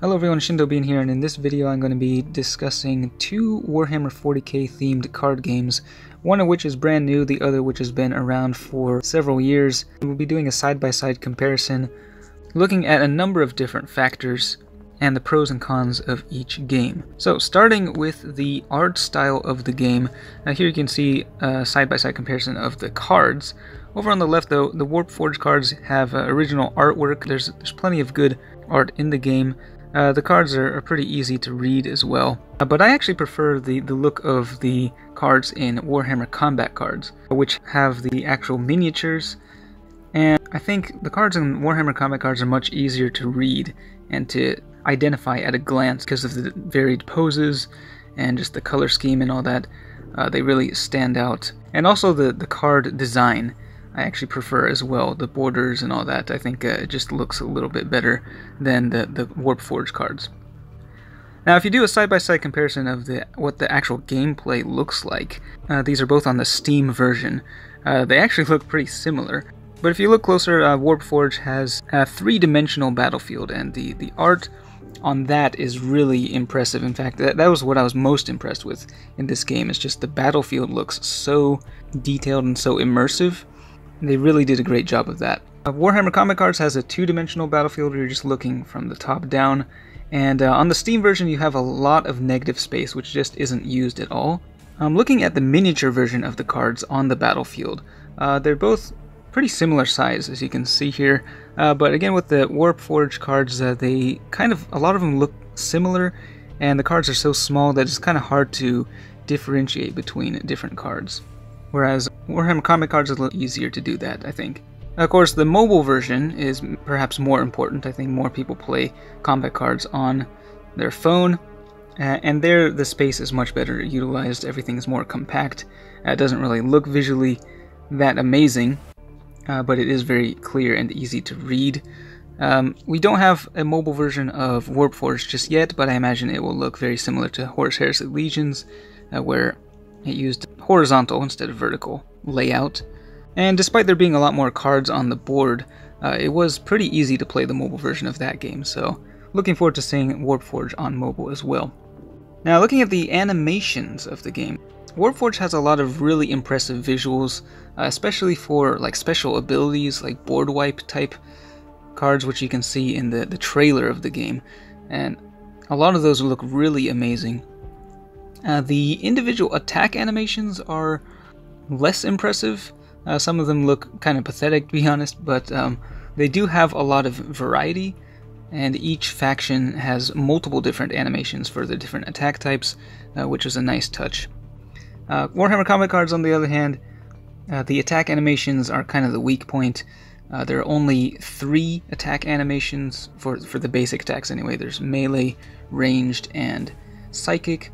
Hello everyone, Shindo Bean here, and in this video I'm going to be discussing two Warhammer 40k themed card games, one of which is brand new, the other which has been around for several years. We'll be doing a side-by-side comparison, looking at a number of different factors and the pros and cons of each game. So starting with the art style of the game, here you can see a side-by-side comparison of the cards. Over on the left though, the Warpforge cards have original artwork. There's plenty of good art in the game. The cards are pretty easy to read as well, but I actually prefer the look of the cards in Warhammer combat cards, which have the actual miniatures, and I think the cards in Warhammer combat cards are much easier to read and to identify at a glance because of the varied poses and just the color scheme and all that. They really stand out, and also the card design I actually prefer as well. The borders and all that, I think it just looks a little bit better than the Warpforge cards. Now if you do a side-by-side comparison of what the actual gameplay looks like, these are both on the Steam version. They actually look pretty similar, but if you look closer, Warpforge has a three-dimensional battlefield, and the art on that is really impressive. In fact, that was what I was most impressed with in this game. It's just the battlefield looks so detailed and so immersive. They really did a great job of that. Warhammer Combat Cards has a two-dimensional battlefield where you're just looking from the top down, and on the Steam version you have a lot of negative space, which just isn't used at all. Looking at the miniature version of the cards on the battlefield, they're both pretty similar size, as you can see here, but again with the Warpforge cards, a lot of them look similar, and the cards are so small that it's kind of hard to differentiate between different cards. Whereas Warhammer Combat Cards is a little easier to do that, I think. Of course, the mobile version is perhaps more important. I think more people play combat cards on their phone, and there the space is much better utilized. Everything is more compact. It doesn't really look visually that amazing, but it is very clear and easy to read. We don't have a mobile version of Warpforge just yet, but I imagine it will look very similar to Horus Heresy Legions, where it used horizontal instead of vertical layout. And despite there being a lot more cards on the board, it was pretty easy to play the mobile version of that game, so looking forward to seeing Warpforge on mobile as well. Now looking at the animations of the game, Warpforge has a lot of really impressive visuals, especially for like special abilities like board wipe type cards, which you can see in the trailer of the game, and a lot of those look really amazing. The individual attack animations are less impressive. Some of them look kind of pathetic, to be honest, but they do have a lot of variety, and each faction has multiple different animations for the different attack types, which is a nice touch. Warhammer Combat Cards, on the other hand, the attack animations are kind of the weak point. There are only 3 attack animations for the basic attacks anyway. There's melee, ranged, and psychic,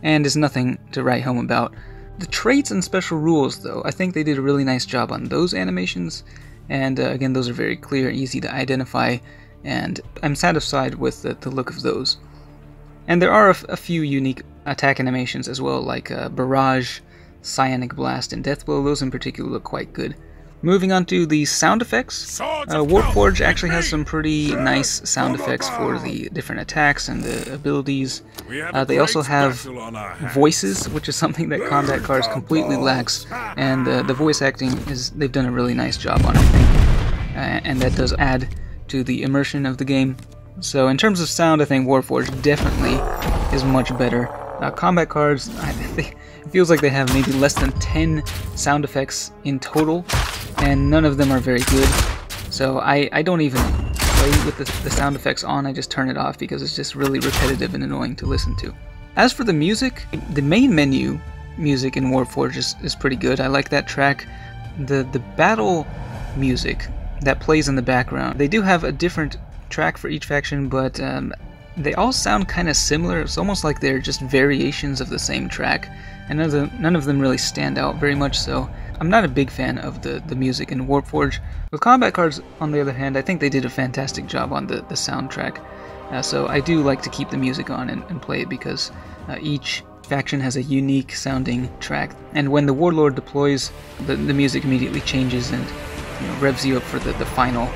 and is nothing to write home about. The traits and special rules, though, I think they did a really nice job on those animations, and again, those are very clear, easy to identify, and I'm satisfied with the look of those. And there are a few unique attack animations as well, like Barrage, Psionic Blast, and Deathblow. Those in particular look quite good. Moving on to the sound effects, Warpforge actually has some pretty nice sound effects for the different attacks and the abilities. They also have voices, which is something that combat cards completely lacks, and the voice acting they've done a really nice job on, I think, and that does add to the immersion of the game. So in terms of sound, I think Warpforge definitely is much better. Combat cards, it feels like they have maybe less than 10 sound effects in total, and none of them are very good, so I don't even play with the sound effects on. I just turn it off because it's just really repetitive and annoying to listen to. As for the music, the main menu music in Warpforge is pretty good. I like that track. The battle music that plays in the background, they do have a different track for each faction, but they all sound kind of similar. It's almost like they're just variations of the same track, and none of them really stand out very much, so I'm not a big fan of the music in Warpforge. With combat cards, on the other hand, I think they did a fantastic job on the soundtrack, so I do like to keep the music on and play it, because each faction has a unique sounding track, and when the Warlord deploys, the music immediately changes and revs you up for the final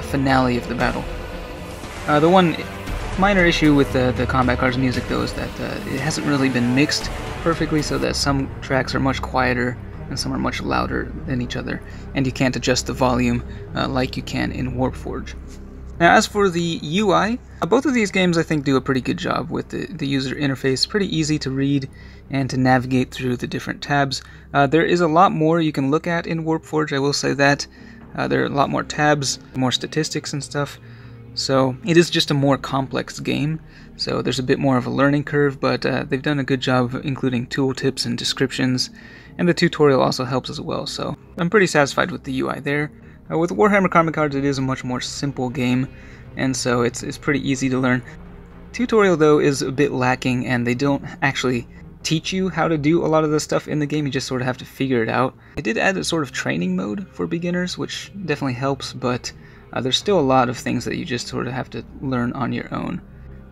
finale of the battle. The one Minor issue with the combat cards music though is that it hasn't really been mixed perfectly, so that some tracks are much quieter and some are much louder than each other, and you can't adjust the volume like you can in Warpforge. Now, as for the UI, both of these games I think do a pretty good job with the user interface. Pretty easy to read and to navigate through the different tabs. There is a lot more you can look at in Warpforge, I will say that. There are a lot more tabs, more statistics and stuff. So it is just a more complex game, so there's a bit more of a learning curve, but they've done a good job of including tooltips and descriptions, and the tutorial also helps as well, so I'm pretty satisfied with the UI there. With Warhammer Combat Cards, it is a much more simple game, and so it's pretty easy to learn. Tutorial, though, is a bit lacking, and they don't actually teach you how to do a lot of the stuff in the game. You just sort of have to figure it out. They did add a sort of training mode for beginners, which definitely helps, but there's still a lot of things that you just sort of have to learn on your own.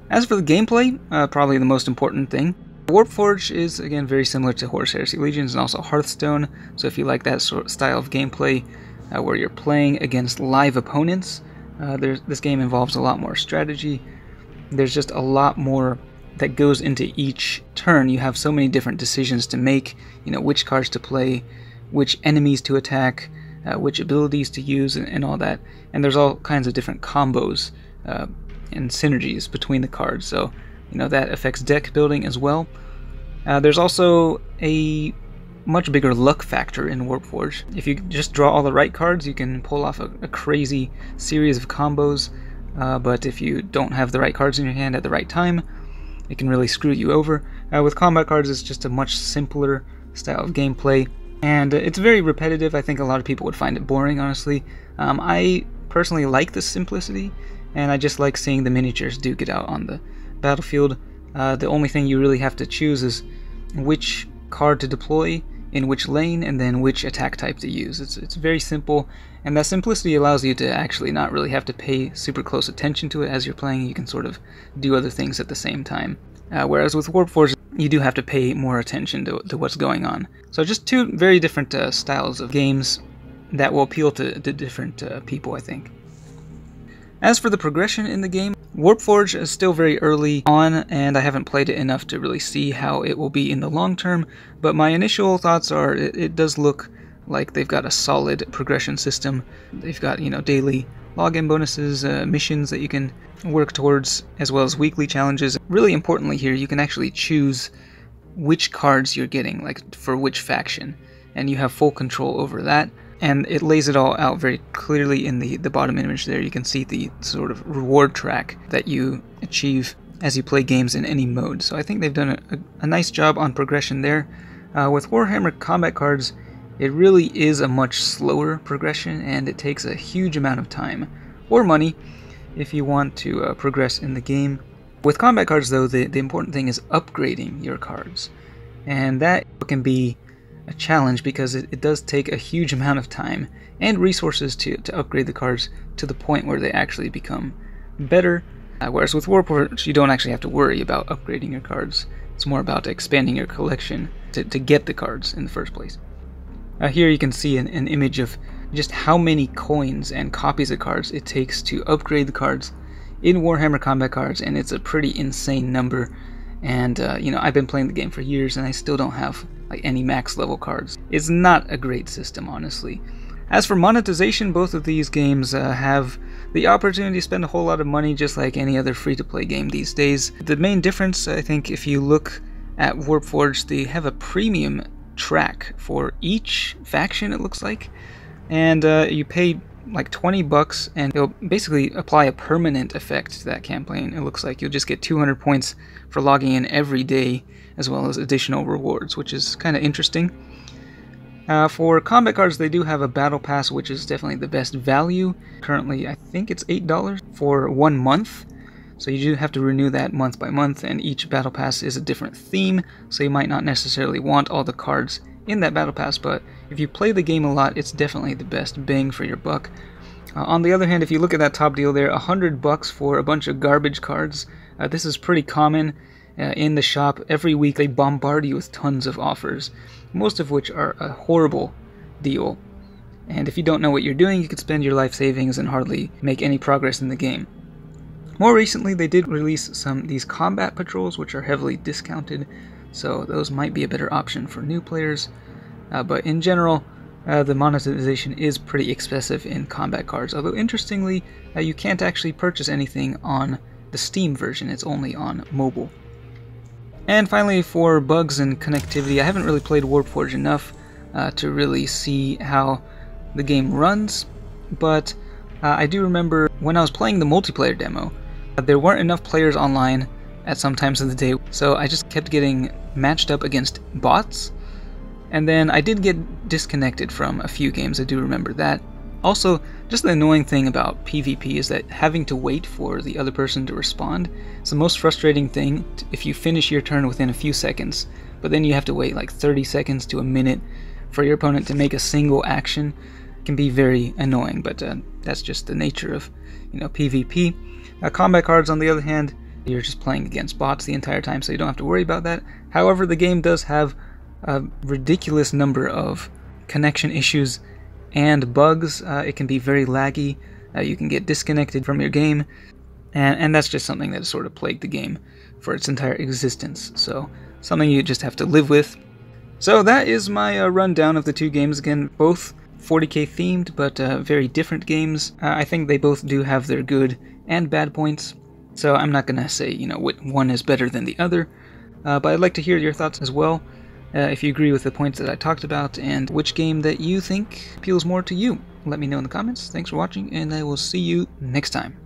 As for the gameplay, probably the most important thing, Warpforge is, again, very similar to Horus Heresy Legions and also Hearthstone, so if you like that sort of style of gameplay where you're playing against live opponents, this game involves a lot more strategy. There's just a lot more that goes into each turn. You have so many different decisions to make, which cards to play, which enemies to attack, which abilities to use, and all that. And there's all kinds of different combos and synergies between the cards, so that affects deck building as well. There's also a much bigger luck factor in Warpforge. If you just draw all the right cards, you can pull off a crazy series of combos, but if you don't have the right cards in your hand at the right time, it can really screw you over. With combat cards, it's just a much simpler style of gameplay, and it's very repetitive. I think a lot of people would find it boring, honestly. I personally like the simplicity, and I just like seeing the miniatures duke it out on the battlefield. The only thing you really have to choose is which card to deploy in which lane, and then which attack type to use. It's very simple, and that simplicity allows you to actually not really have to pay super close attention to it as you're playing. You can sort of do other things at the same time. Whereas with Warpforge, you do have to pay more attention to what's going on. So just two very different styles of games that will appeal to different people, I think. As for the progression in the game, Warpforge is still very early on, and I haven't played it enough to really see how it will be in the long term, but my initial thoughts are it does look like they've got a solid progression system. They've got, daily login bonuses, missions that you can work towards, as well as weekly challenges. Really importantly here, you can actually choose which cards you're getting, like for which faction, and you have full control over that. And it lays it all out very clearly in the bottom image there. You can see the sort of reward track that you achieve as you play games in any mode. So I think they've done a nice job on progression there. With Warhammer Combat Cards, it really is a much slower progression, and it takes a huge amount of time or money if you want to progress in the game. With Combat Cards, though, the important thing is upgrading your cards. And that can be a challenge because it does take a huge amount of time and resources to upgrade the cards to the point where they actually become better. Whereas with Warpforge, you don't actually have to worry about upgrading your cards. It's more about expanding your collection to get the cards in the first place. Here you can see an image of just how many coins and copies of cards it takes to upgrade the cards in Warhammer Combat Cards, and it's a pretty insane number. And I've been playing the game for years, and I still don't have any max level cards. It's not a great system, honestly. As for monetization, both of these games have the opportunity to spend a whole lot of money, just like any other free-to-play game these days. The main difference, I think, if you look at Warpforge, they have a premium track for each faction, it looks like, and you pay like $20, and it'll basically apply a permanent effect to that campaign. It looks like you'll just get 200 points for logging in every day, as well as additional rewards, which is kind of interesting. For combat cards, they do have a battle pass, which is definitely the best value. Currently, I think it's $8 for 1 month, so you do have to renew that month by month, and each battle pass is a different theme, so you might not necessarily want all the cards in that battle pass, but if you play the game a lot, it's definitely the best bang for your buck. On the other hand, if you look at that top deal there, $100 for a bunch of garbage cards. This is pretty common in the shop. Every week they bombard you with tons of offers, most of which are a horrible deal. And if you don't know what you're doing, you could spend your life savings and hardly make any progress in the game. More recently, they did release these combat patrols, which are heavily discounted, so those might be a better option for new players. But in general, the monetization is pretty excessive in combat cards, although interestingly, you can't actually purchase anything on the Steam version, it's only on mobile. And finally, for bugs and connectivity, I haven't really played Warpforge enough to really see how the game runs, but I do remember when I was playing the multiplayer demo, there weren't enough players online at some times of the day, so I just kept getting matched up against bots, and then I did get disconnected from a few games, I do remember that. Also, just the annoying thing about PvP is that having to wait for the other person to respond is the most frustrating thing if you finish your turn within a few seconds, but then you have to wait like 30 seconds to a minute for your opponent to make a single action. It can be very annoying, but that's just the nature of, PvP. Combat cards, on the other hand, you're just playing against bots the entire time, so you don't have to worry about that. However, the game does have a ridiculous number of connection issues and bugs. It can be very laggy. You can get disconnected from your game, and that's just something that has sort of plagued the game for its entire existence. So something you just have to live with. So that is my rundown of the two games. Again, both 40k themed, but very different games. I think they both do have their good and bad points, so I'm not gonna say what one is better than the other, but I'd like to hear your thoughts as well, if you agree with the points that I talked about, and which game that you think appeals more to you. Let me know in the comments. Thanks for watching, and I will see you next time.